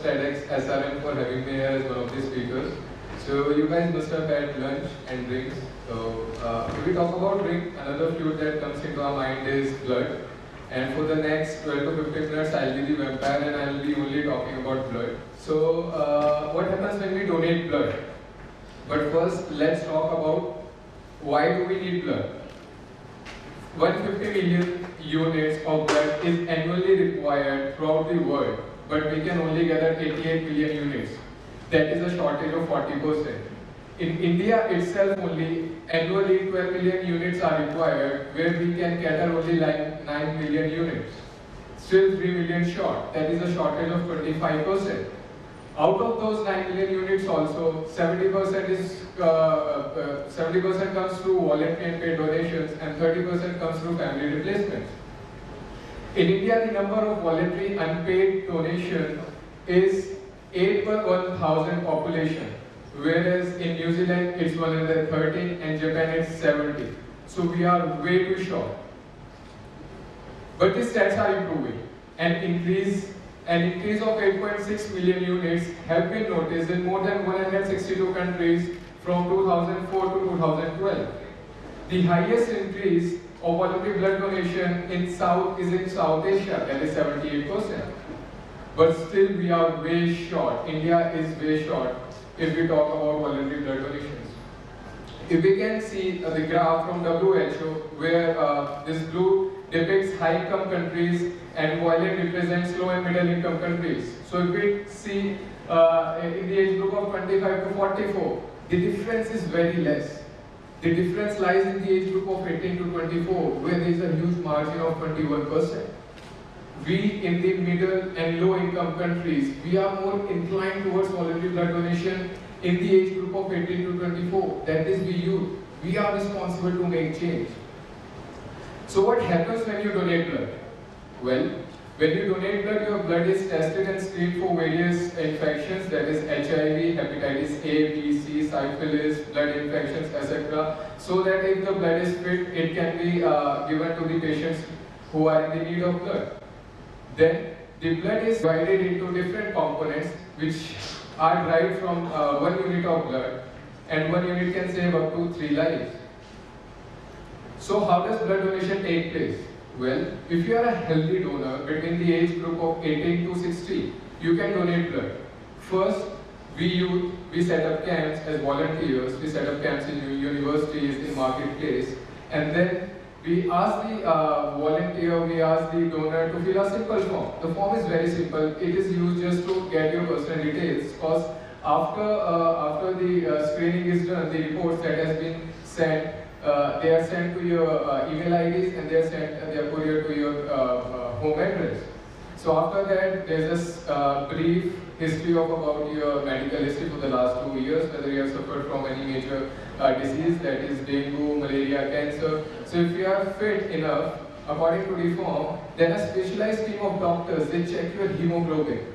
TEDxSRM for having me here as one of the speakers. So you guys must have had lunch and drinks. So if we talk about drink, another fluid that comes into our mind is blood. And for the next 12 to 15 minutes, I'll be the vampire and I'll be only talking about blood. So what happens when we donate blood? But first, let's talk about why do we need blood? 150 million units of blood is annually required throughout the world, but we can only gather 88 million units. That is a shortage of 40%. In India itself only, annually 12 million units are required, where we can gather only like 9 million units. Still 3 million short. That is a shortage of 25%. Out of those 9 million units also, 70% comes through voluntary and paid donations and 30% comes through family replacements. In India, the number of voluntary unpaid donations is 8 per 1,000 population, whereas in New Zealand it's 113 and Japan it's 70. So we are way too short. But these stats are improving. An increase of 8.6 million units have been noticed in more than 162 countries from 2004 to 2012. The highest increase of voluntary blood donation is in South Asia, that is 78%. But still we are way short. India is way short if we talk about voluntary blood donations. If we can see the graph from WHO, where this blue depicts high-income countries and violet represents low and middle-income countries. So if we see in the age group of 25 to 44, the difference is very less. The difference lies in the age group of 18 to 24, where there is a huge margin of 21%. We in the middle and low-income countries, we are more inclined towards voluntary blood donation in the age group of 18 to 24. That is the youth. We are responsible to make change. So what happens when you donate blood? Well, when you donate blood, your blood is tested and screened for various infections, that is HIV, hepatitis A, B, C, syphilis, blood infections, etc. So that if the blood is fit, it can be given to the patients who are in the need of blood. Then the blood is divided into different components which are derived from 1 unit of blood, and 1 unit can save up to 3 lives. So how does blood donation take place? Well, if you are a healthy donor between the age group of 18 to 60, you can donate blood. First, we set up camps as volunteers, we set up camps in universities, in marketplace, and then we ask the volunteer, we ask the donor to fill a simple form. The form is very simple. It is used just to get your personal details, because after the screening is done, the reports that has been sent, they are sent to your email IDs and they are couriered to your home address. So after that, there's a brief history of about your medical history for the last 2 years, whether you have suffered from any major disease, that is dengue, malaria, cancer. So if you are fit enough, according to the form, then a specialized team of doctors, they check your hemoglobin.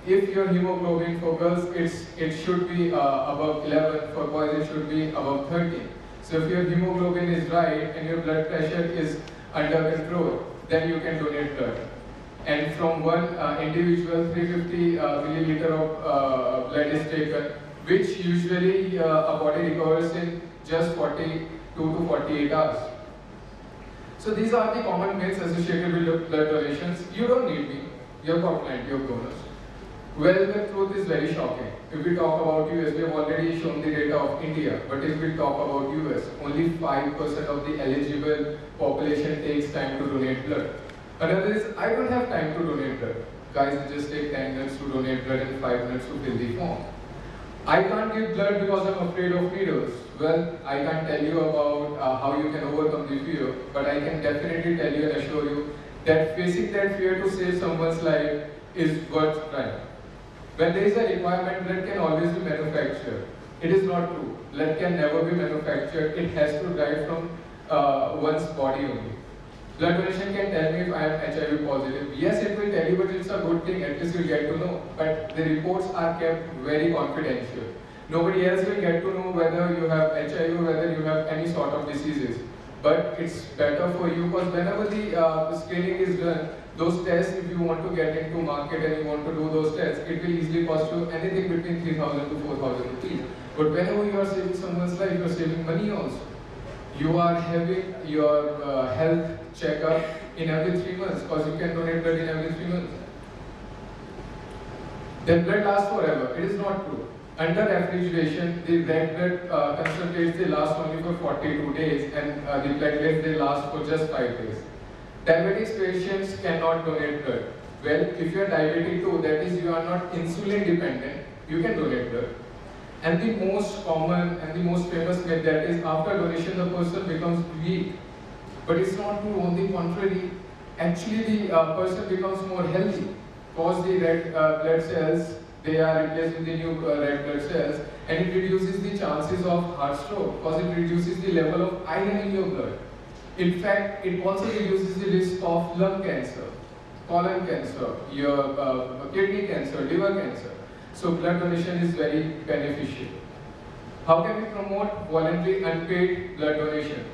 If your hemoglobin for girls, it should be above 11, for boys it should be above 30. So if your hemoglobin is right and your blood pressure is under control, then you can donate blood. And from one individual, 350 milliliter of blood is taken, which usually a body recovers in just 42 to 48 hours. So these are the common myths associated with blood donations. You don't need me. You have got plenty of donors. Well, the truth is very shocking. If we talk about US, we have already shown the data of India, but if we talk about US, only 5% of the eligible population takes time to donate blood. Another is, I don't have time to donate blood. Guys, it just take 10 minutes to donate blood and 5 minutes to fill the form. I can't give blood because I'm afraid of needles. Well, I can't tell you about how you can overcome the fear, but I can definitely tell you and assure you that facing that fear to save someone's life is worth trying. When there is a requirement, blood can always be manufactured. It is not true. Blood can never be manufactured. It has to derive from one's body only. Blood donation can tell me if I am HIV positive. Yes, it will tell you, but it's a good thing. At least you get to know. But the reports are kept very confidential. Nobody else will get to know whether you have HIV or whether you have any sort of diseases. But it's better for you because whenever the screening is done, Those tests, if you want to get into market and you want to do those tests, it will easily cost you anything between 3,000 to 4,000 rupees. But whenever you are saving someone's life, you are saving money also. You are having your health checkup in every 3 months, because you can donate blood in every 3 months. Then blood lasts forever. It is not true. Under refrigeration, the red blood concentrates, they last only for 42 days, and the platelets, they last for just 5 days. Diabetic patients cannot donate blood. Well, if you are diabetic too, that is, you are not insulin dependent, you can donate blood. And the most common and the most famous myth, that is, after donation the person becomes weak. But it's not true. On the contrary, actually the person becomes more healthy, because the red blood cells, they are replaced with the new red blood cells, and it reduces the chances of heartthrob, because it reduces the level of iron in your blood. In fact, it also reduces the risk of lung cancer, colon cancer, your kidney cancer, liver cancer. So blood donation is very beneficial. How can we promote voluntary unpaid blood donation?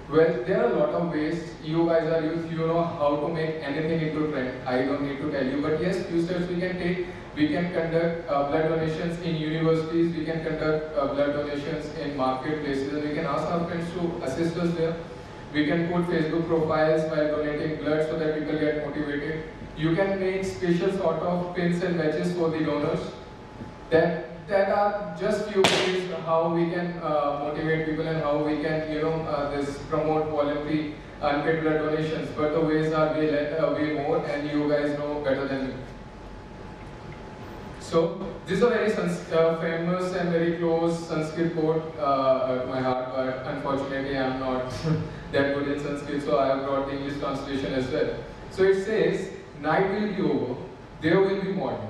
Well, there are a lot of ways. You guys are youth, you know how to make anything into trend. I don't need to tell you, but yes, few steps we can take. We can conduct blood donations in universities, we can conduct blood donations in marketplaces, and we can ask our friends to assist us there. We can put Facebook profiles while donating blood so that people get motivated. You can make special sort of pins and badges for the donors. That are just few ways how we can motivate people and how we can, this promote voluntary unpaid blood donations. But the ways are way more, and you guys know better than me. So this is a very famous and very close Sanskrit quote to my heart, but unfortunately I am not that good in Sanskrit, so I have brought the English translation as well. So it says, night will be over, there will be morning.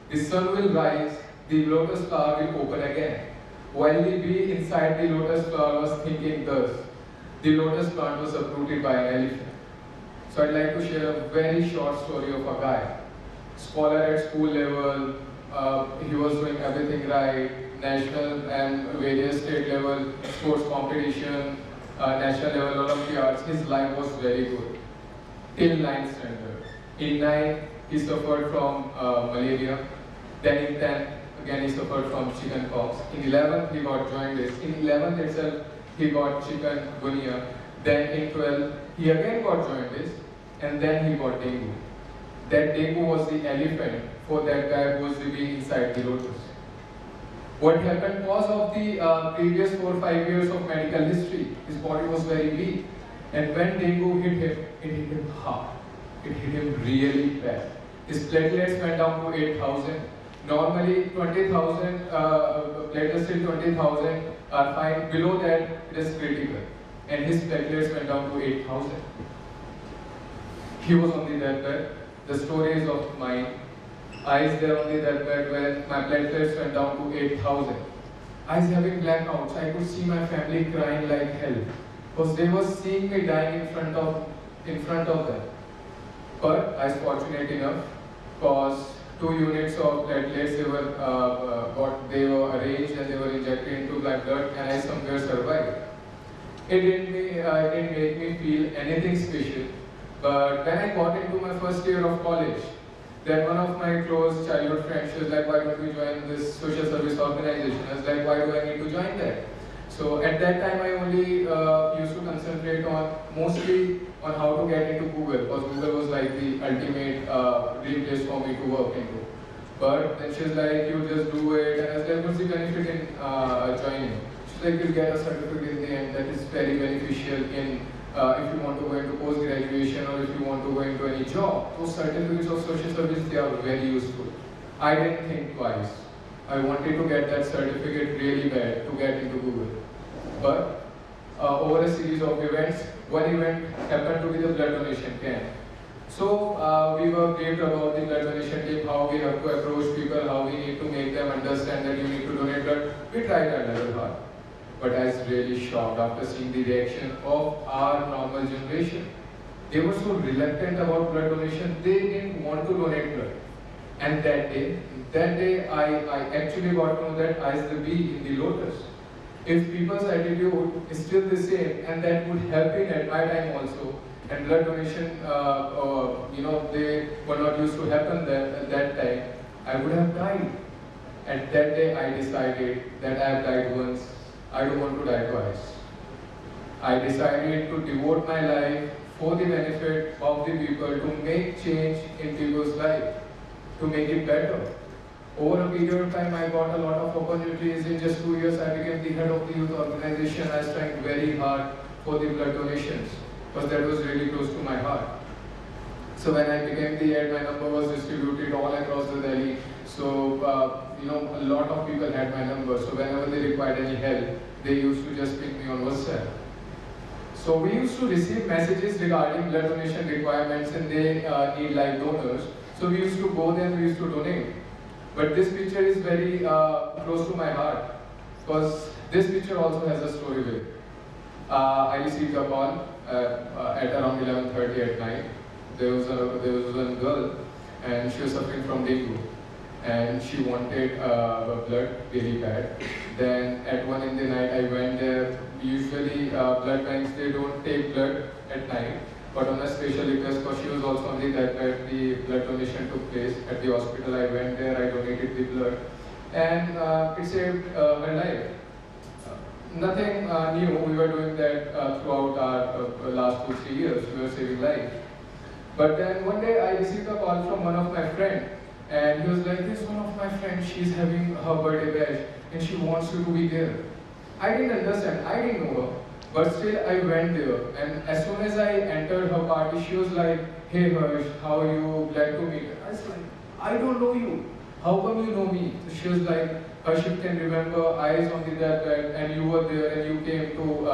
The sun will rise, the lotus flower will open again. While the bee inside the lotus flower was thinking thus, the lotus plant was uprooted by an elephant. So I'd like to share a very short story of a guy. Scholar at school level, he was doing everything right, national and various state level sports competition, national level Olympiads. His life was very good till 9th standard. In 9, he suffered from malaria. Then in 10, again he suffered from chicken pox. In 11th, he got jaundice. In 11th itself, he got chikungunya. Then in 12, he again got jaundice, and then he got dengue. That dengue was the elephant for that guy who was living inside the lotus. What happened because of the previous 4 or 5 years of medical history, his body was very weak. And when dengue hit him, it hit him hard. It hit him really bad. His platelets went down to 8,000. Normally 20,000, platelets till 20,000 are fine. Below that, it is critical. And his platelets went down to 8,000. He was on the deathbed. The stories of mine. Eyes there on the deathbed when my platelets went down to 8,000. Eyes having blackouts. I could see my family crying like hell, because they were seeing me dying in front of them. But I was fortunate enough, because 2 units of platelets they were arranged and they were injected into my blood, and I somewhere survived. It didn't make me feel anything special. But when I got into my first year of college, then one of my close childhood friends, she was like, why don't we join this social service organization? I was like, why do I need to join that? So at that time, I only used to concentrate mostly on how to get into Google, because Google was like the ultimate dream place for me to work into. But then she's like, you just do it, and I was like, what's the benefit in joining? She's like, you'll get a certificate in the end that is very beneficial in if you want to go into post-graduation or if you want to go into any job. Those certificates of social service, they are very useful. I didn't think twice. I wanted to get that certificate really bad to get into Google. But over a series of events, one event happened to be the blood donation camp. So we were briefed about the blood donation team, how we have to approach people, how we need to make them understand that you need to donate blood. We tried our level hard. But I was really shocked after seeing the reaction of our normal generation. They were so reluctant about blood donation, they didn't want to donate blood. And that day I actually got to know that I was the bee in the lotus. If people's attitude is still the same, and that would have been at my time also, and blood donation, they were not used to happen at that time, I would have died. And that day I decided that I have died once, I don't want to die twice. I decided to devote my life for the benefit of the people, to make change in people's life, to make it better. Over a period of time, I got a lot of opportunities. In just 2 years, I became the head of the youth organization. I strived very hard for the blood donations, because that was really close to my heart. So when I became the head, my number was distributed all across the Delhi. So, a lot of people had my number. So whenever they required any help, they used to just pick me on WhatsApp. So we used to receive messages regarding blood donation requirements, and they need live donors. So we used to go there and we used to donate. But this picture is very close to my heart, because this picture also has a story with it. I received a call at around 11:30 at night. There was a girl, and she was suffering from dengue, and she wanted blood really bad. Then at 1 in the night, I went there. Usually blood banks, they don't take blood at night, but on a special request, because she was also on the deathbed, the blood donation took place at the hospital. I went there, I donated the blood, and it saved her life. Nothing new, we were doing that throughout our last 2-3 years, we were saving life. But then one day I received a call from one of my friends, and he was like, this one of my friends, she's having her birthday bash, and she wants you to be there. I didn't understand, I didn't know her, but still I went there, and as soon as I entered her party, she was like, hey Harsh, how are you, glad to meet you. I was like, I don't know you, how come you know me? So she was like, Harsh, can remember, I was on the deathbed, and you were there, and you came to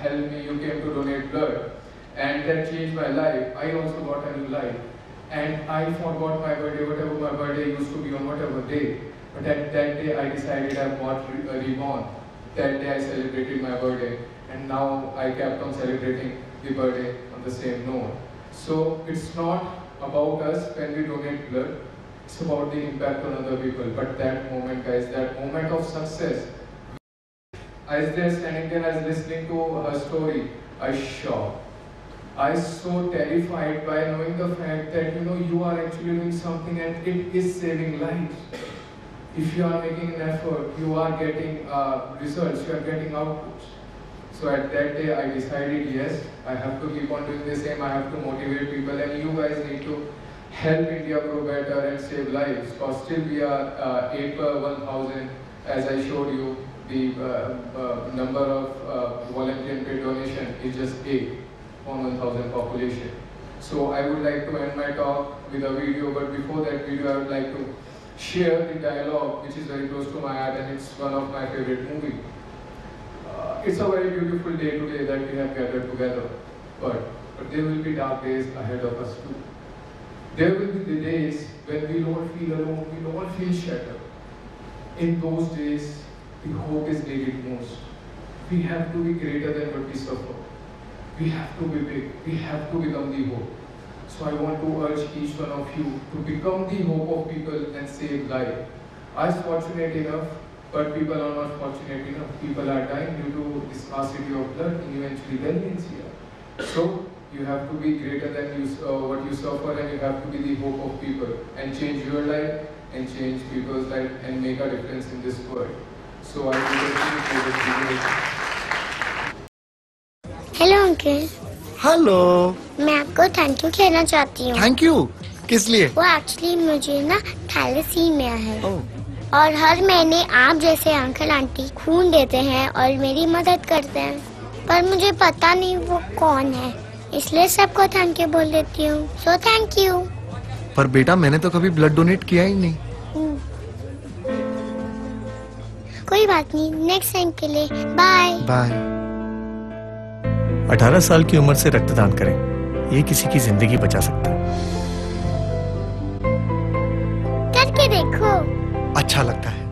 help me, you came to donate blood, and that changed my life. I also got a new life, and I forgot my birthday, whatever my birthday used to be on whatever day, but at that day I decided I got reborn. That day I celebrated my birthday, and now I kept on celebrating the birthday on the same note. So it's not about us when we donate blood, it's about the impact on other people. But that moment, guys, that moment of success, as they're standing there, as listening to her story, I shocked. I was so terrified by knowing the fact that you are actually doing something and it is saving lives. If you are making an effort, you are getting results, you are getting outputs. So at that day I decided, yes, I have to keep on doing the same, I have to motivate people, and you guys need to help India grow better and save lives. Because still we are 8 per 1,000, as I showed you, the number of voluntary and paid donation is just 8 on 1,000 population. So I would like to end my talk with a video, but before that video I would like to share the dialogue which is very close to my heart, and it's one of my favorite movies. It's a very beautiful day today that we have gathered together, but there will be dark days ahead of us too. There will be the days when we don't feel alone, we don't feel shattered. In those days, the hope is needed most. We have to be greater than what we suffer. We have to be big. We have to become the hope. So I want to urge each one of you to become the hope of people and save life. I was fortunate enough, but people are not fortunate enough. People are dying due to the scarcity of blood and eventually death here. So you have to be greater than what you suffer, and you have to be the hope of people and change your life and change people's life and make a difference in this world. So I will hello uncle. Hello. मैं आपको thank you कहना चाहती हूँ। Thank you किस लिए? वो actually मुझे ना थैलेसीमिया है और हर महीने आप जैसे अंकल आंटी खून देते हैं और मेरी मदद करते हैं, पर मुझे पता नहीं वो कौन है, इसलिए सबको थैंक यू बोल देती हूँ। So thank you. पर बेटा मैंने तो कभी ब्लड डोनेट किया ही नहीं। कोई बात नहीं, नेक्स्ट टाइम के लिए बाय बाय। 18 साल की उम्र से रक्तदान करें, ये किसी की जिंदगी बचा सकता है। करके देखो, अच्छा लगता है।